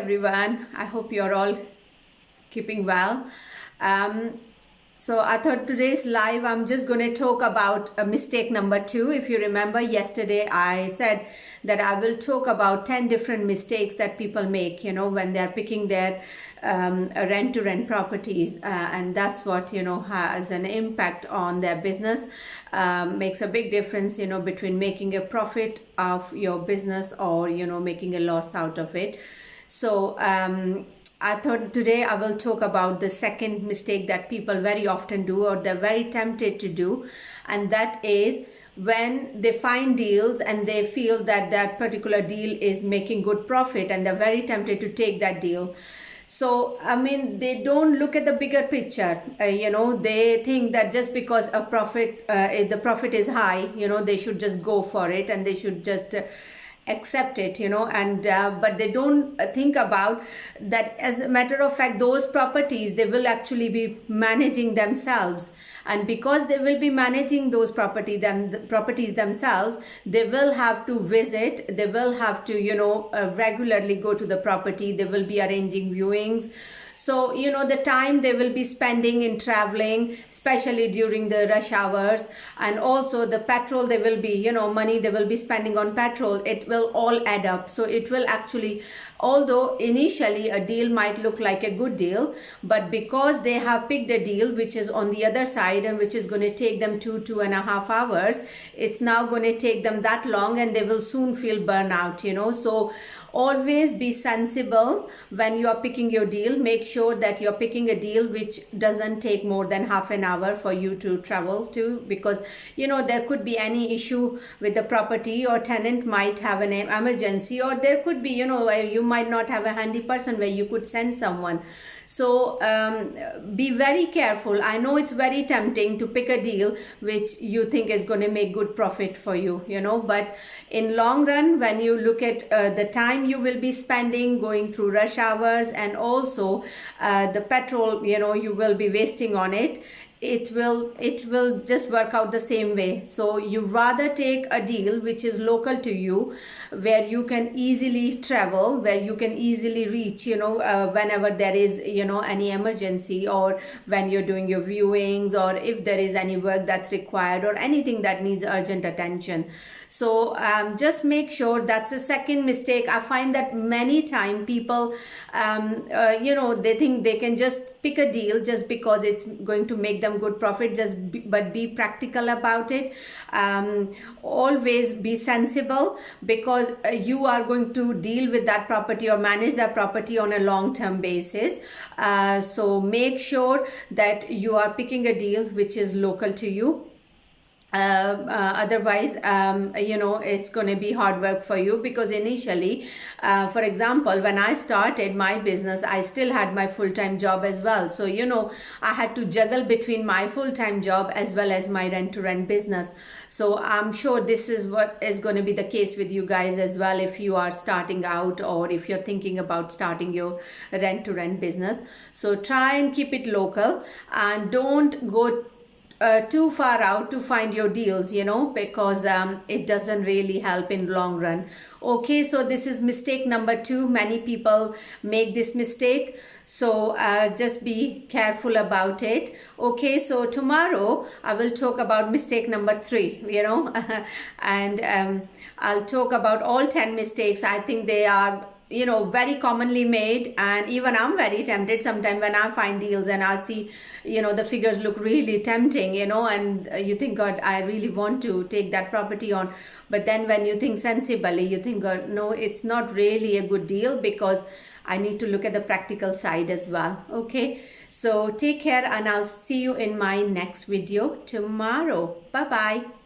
everyone. I hope you're all keeping well. So I thought today's live, I'm just going to talk about mistake number 2. If you remember yesterday, I said that I will talk about 10 different mistakes that people make, when they're picking their rent-to-rent properties. And that's what, has an impact on their business, makes a big difference, between making a profit of your business or, making a loss out of it. So, I thought today I will talk about the second mistake that people very often do or they're very tempted to do, and that is when they find deals and they feel that that particular deal is making good profit and they're very tempted to take that deal. So, they don't look at the bigger picture. They think that just because a profit, the profit is high, they should just go for it and they should just accept it, but they don't think about that. As a matter of fact, those properties, they will actually be managing themselves, and because they will be managing those properties themselves, they will have to visit, they will have to regularly go to the property, they will be arranging viewings. So, the time they will be spending in traveling, especially during the rush hours, and also the petrol they will be, money they will be spending on petrol, it will all add up. So it will actually, although initially a deal might look like a good deal, but because they have picked a deal which is on the other side and which is going to take them 2.5 hours, it's now going to take them that long and they will soon feel burnout, So always be sensible when you are picking your deal. Make sure that you're picking a deal which doesn't take more than half an hour for you to travel to, because there could be any issue with the property, or tenant might have an emergency, or there could be you might not have a handy person where you could send someone. So be very careful. I know it's very tempting to pick a deal which you think is going to make good profit for you, but in long run, when you look at the time you will be spending going through rush hours, and also the petrol you will be wasting on it, it will just work out the same way. So you rather take a deal which is local to you, where you can easily travel, where you can easily reach, whenever there is, any emergency, or when you're doing your viewings, or if there is any work that's required or anything that needs urgent attention. So just make sure. That's the second mistake. I find that many times people, they think they can just pick a deal just because it's going to make them good profit, but be practical about it. Always be sensible, because you are going to deal with that property or manage that property on a long-term basis. So make sure that you are picking a deal which is local to you. Otherwise, it's going to be hard work for you, because initially, for example, when I started my business, I still had my full-time job as well. So, I had to juggle between my full-time job as well as my rent-to-rent business. So I'm sure this is what is going to be the case with you guys as well, if you are starting out or if you're thinking about starting your rent-to-rent business. So try and keep it local, and don't go too far out to find your deals, because it doesn't really help in long run. Okay, so this is mistake number 2. Many people make this mistake, so just be careful about it. Okay, so tomorrow I will talk about mistake number 3, and I'll talk about all 10 mistakes. I think they are very commonly made, and even I'm very tempted sometimes when I find deals and I see the figures look really tempting, and you think, God, I really want to take that property on. But then when you think sensibly, you think, God, no, it's not really a good deal, because I need to look at the practical side as well. Okay, so take care, and I'll see you in my next video tomorrow. Bye bye.